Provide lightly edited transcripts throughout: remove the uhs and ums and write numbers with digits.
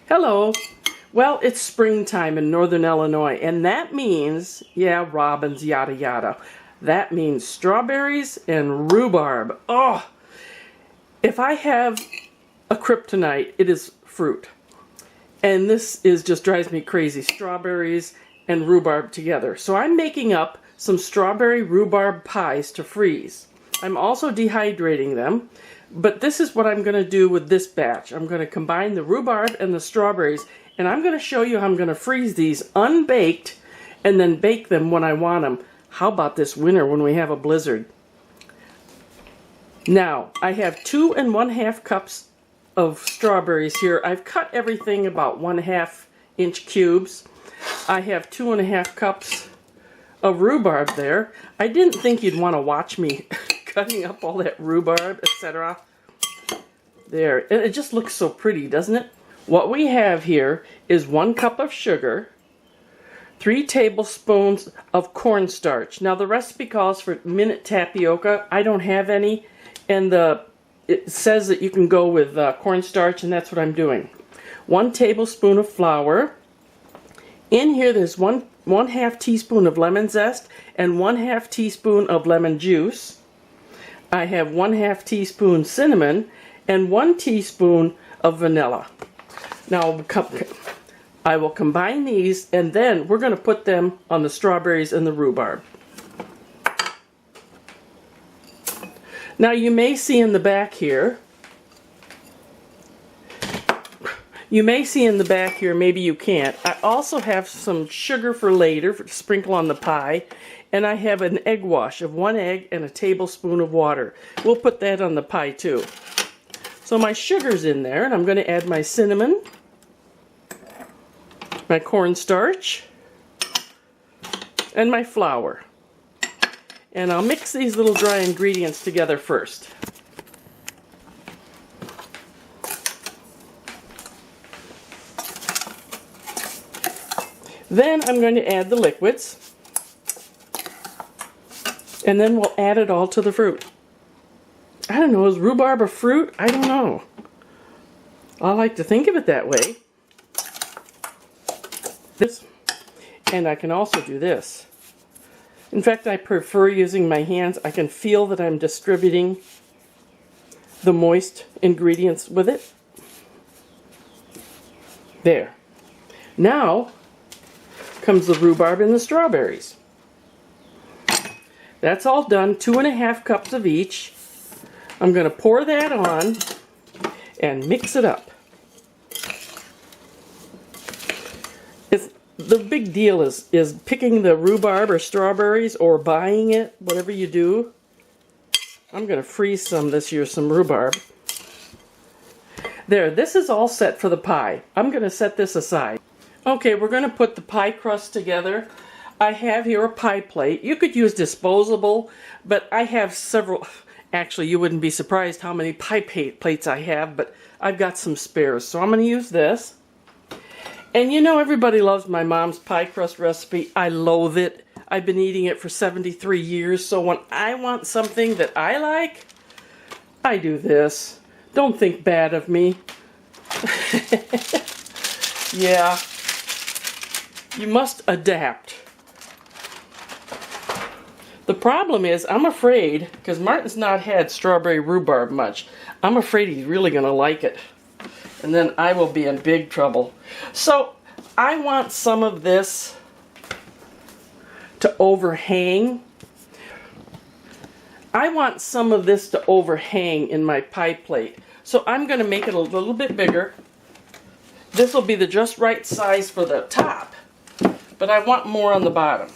Hello. Well, it's springtime in northern Illinois, and that means, yeah, robins, yada yada. That means strawberries and rhubarb. Oh, if I have a kryptonite, it is fruit. And this just drives me crazy. Strawberries and rhubarb together. So I'm making up some strawberry rhubarb pies to freeze. I'm also dehydrating them. But this is what I'm going to do with this batch. I'm going to combine the rhubarb and the strawberries, and I'm going to show you how I'm going to freeze these unbaked and then bake them when I want them. How about this winter when we have a blizzard? Now, I have 2 1/2 cups of strawberries here. I've cut everything about 1/2 inch cubes. I have 2 1/2 cups of rhubarb there. I didn't think you'd want to watch me cutting up all that rhubarb, etc. There, and it just looks so pretty, doesn't it? What we have here is 1 cup of sugar, 3 tablespoons of cornstarch. Now the recipe calls for minute tapioca. I don't have any, and it says that you can go with cornstarch, and that's what I'm doing. 1 tablespoon of flour. In here there's 1/2 teaspoon of lemon zest and 1/2 teaspoon of lemon juice. I have 1/2 teaspoon cinnamon and 1 teaspoon of vanilla. Now I will combine these, and then we're going to put them on the strawberries and the rhubarb. Now you may see in the back here, maybe you can't. I also have some sugar for later to sprinkle on the pie. And I have an egg wash of 1 egg and a tablespoon of water. We'll put that on the pie too. So my sugar's in there, and I'm going to add my cinnamon, my cornstarch, and my flour. And I'll mix these little dry ingredients together first. Then I'm going to add the liquids. And then we'll add it all to the fruit. I don't know, is rhubarb a fruit? I don't know. I like to think of it that way. This, and I can also do this. In fact, I prefer using my hands. I can feel that I'm distributing the moist ingredients with it. There. Now comes the rhubarb and the strawberries. That's all done, 2 1/2 cups of each. I'm going to pour that on and mix it up. The big deal is picking the rhubarb or strawberries or buying it, whatever you do. I'm going to freeze some this year, some rhubarb. There, this is all set for the pie. I'm going to set this aside. Okay, we're going to put the pie crust together. I have here a pie plate. You could use disposable, but I have several. Actually, you wouldn't be surprised how many pie plates I have, but I've got some spares. So I'm going to use this. And you know, everybody loves my mom's pie crust recipe. I loathe it. I've been eating it for 73 years, so when I want something that I like, I do this. Don't think bad of me. Yeah. You must adapt. The problem is, I'm afraid, because Martin's not had strawberry rhubarb much, I'm afraid he's really going to like it. And then I will be in big trouble. So, I want some of this to overhang. I want some of this to overhang in my pie plate. So I'm going to make it a little bit bigger. This will be the just right size for the top, but I want more on the bottom.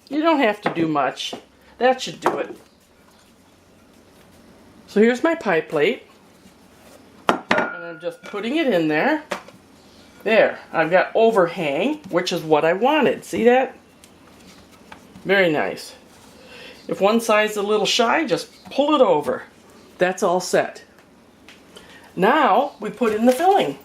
You don't have to do much. That should do it. So here's my pie plate. And I'm just putting it in there. There. I've got overhang, which is what I wanted. See that? Very nice. If one side's a little shy, just pull it over. That's all set. Now we put in the filling.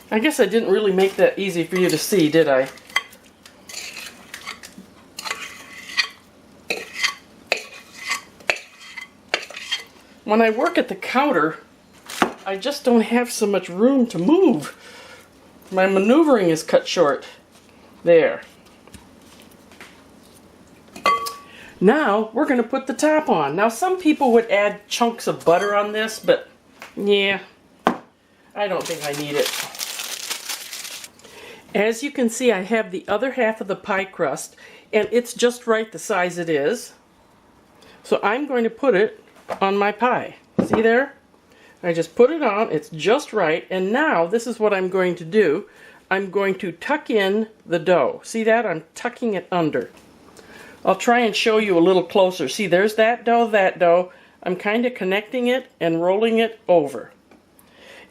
I guess I didn't really make that easy for you to see, did I? When I work at the counter, I just don't have so much room to move. My maneuvering is cut short. There. Now we're going to put the top on. Now some people would add chunks of butter on this, but yeah, I don't think I need it. As you can see, I have the other half of the pie crust, and it's just right the size it is. So I'm going to put it on my pie. See there? I just put it on, it's just right, and now this is what I'm going to do. I'm going to tuck in the dough. See that? I'm tucking it under. I'll try and show you a little closer. See, there's that dough, that dough. I'm kind of connecting it and rolling it over.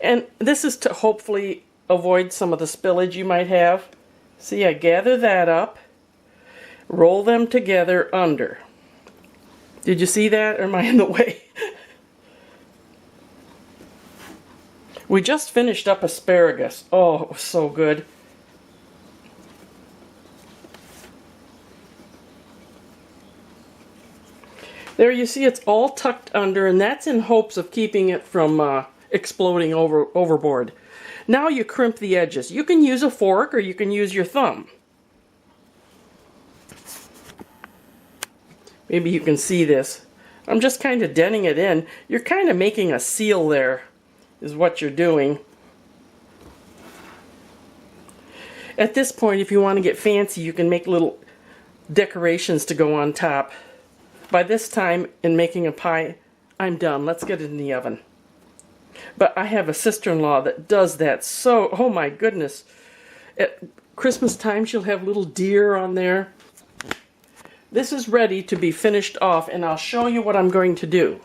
And this is to hopefully avoid some of the spillage you might have. See, I gather that up, roll them together under. Did you see that, or am I in the way? We just finished up asparagus. Oh, it was so good. There you see it's all tucked under, and that's in hopes of keeping it from exploding overboard. Now you crimp the edges. You can use a fork or you can use your thumb. Maybe you can see this. I'm just kind of denting it in. You're kind of making a seal there, is what you're doing. At this point, if you want to get fancy, you can make little decorations to go on top. By this time in making a pie, I'm done. Let's get it in the oven. But I have a sister-in-law that does that so, oh my goodness. At Christmas time, she'll have little deer on there. This is ready to be finished off, and I'll show you what I'm going to do.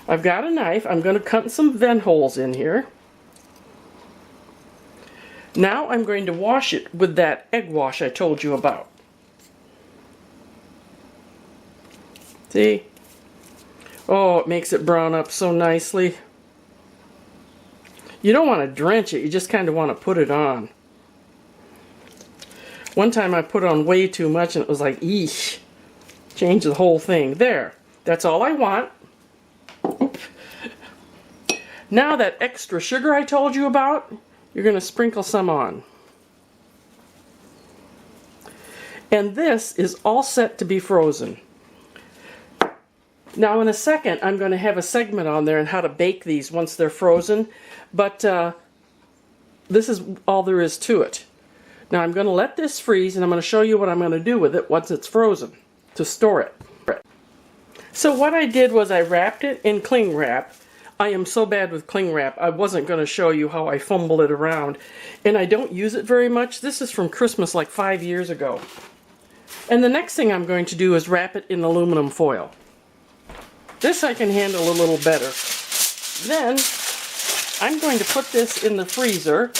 I've got a knife. I'm going to cut some vent holes in here. Now I'm going to wash it with that egg wash I told you about. See? Oh, it makes it brown up so nicely. You don't want to drench it, you just kind of want to put it on. One time I put on way too much and it was like, eesh. Change the whole thing. There. That's all I want. Now that extra sugar I told you about, you're going to sprinkle some on. And this is all set to be frozen. Now in a second I'm going to have a segment on there on how to bake these once they're frozen, but this is all there is to it. Now I'm going to let this freeze and I'm going to show you what I'm going to do with it once it's frozen to store it. So what I did was I wrapped it in cling wrap. I am so bad with cling wrap, I wasn't going to show you how I fumble it around. And I don't use it very much. This is from Christmas like 5 years ago. And the next thing I'm going to do is wrap it in aluminum foil. This I can handle a little better. Then I'm going to put this in the freezer.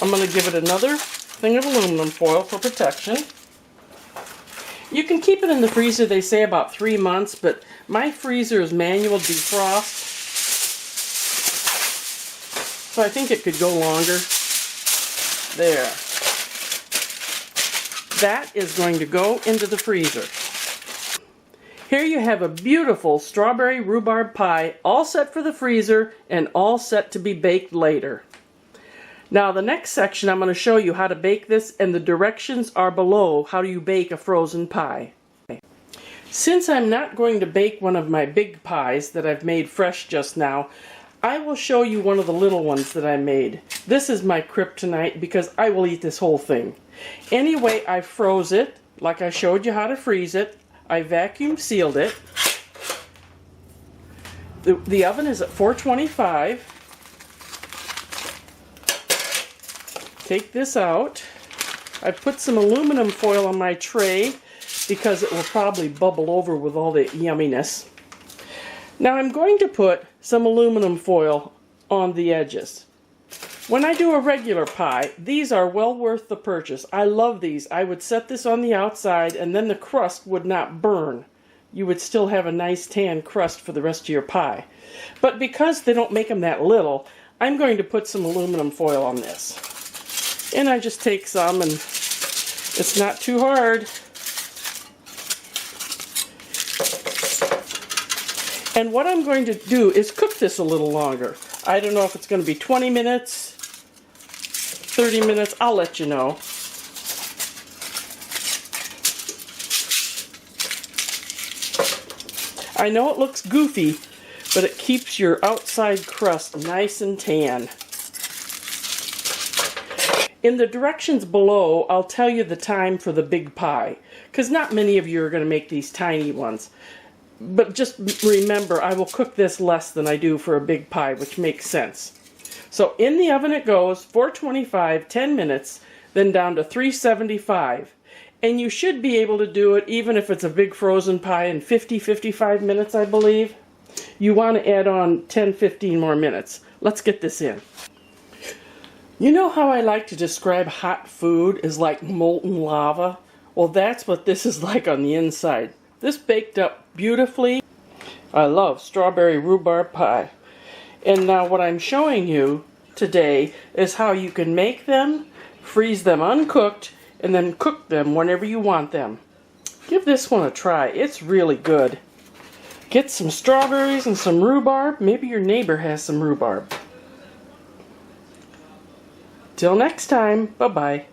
I'm going to give it another thing of aluminum foil for protection. You can keep it in the freezer, they say about 3 months, but my freezer is manual defrost. So I think it could go longer. There. That is going to go into the freezer. Here you have a beautiful strawberry rhubarb pie, all set for the freezer and all set to be baked later. Now the next section I'm going to show you how to bake this, and the directions are below how do you bake a frozen pie. Since I'm not going to bake one of my big pies that I've made fresh just now, I will show you one of the little ones that I made. This is my kryptonite because I will eat this whole thing. Anyway, I froze it like I showed you how to freeze it. I vacuum sealed it. The oven is at 425. Take this out. I put some aluminum foil on my tray because it will probably bubble over with all the yumminess. Now I'm going to put some aluminum foil on the edges. When I do a regular pie, these are well worth the purchase. I love these. I would set this on the outside and then the crust would not burn. You would still have a nice tan crust for the rest of your pie. But because they don't make them that little, I'm going to put some aluminum foil on this. And I just take some, and it's not too hard. And what I'm going to do is cook this a little longer. I don't know if it's going to be 20 minutes, 30 minutes, I'll let you know. I know it looks goofy, but it keeps your outside crust nice and tan. In the directions below, I'll tell you the time for the big pie, because not many of you are going to make these tiny ones. But just remember, I will cook this less than I do for a big pie, which makes sense. So in the oven it goes, 425, 10 minutes, then down to 375. And you should be able to do it even if it's a big frozen pie in 50-55 minutes, I believe. You want to add on 10-15 more minutes. Let's get this in. You know how I like to describe hot food as like molten lava? Well, that's what this is like on the inside. This baked up beautifully. I love strawberry rhubarb pie. And now what I'm showing you today is how you can make them, freeze them uncooked, and then cook them whenever you want them. Give this one a try. It's really good. Get some strawberries and some rhubarb. Maybe your neighbor has some rhubarb. Till next time, bye-bye.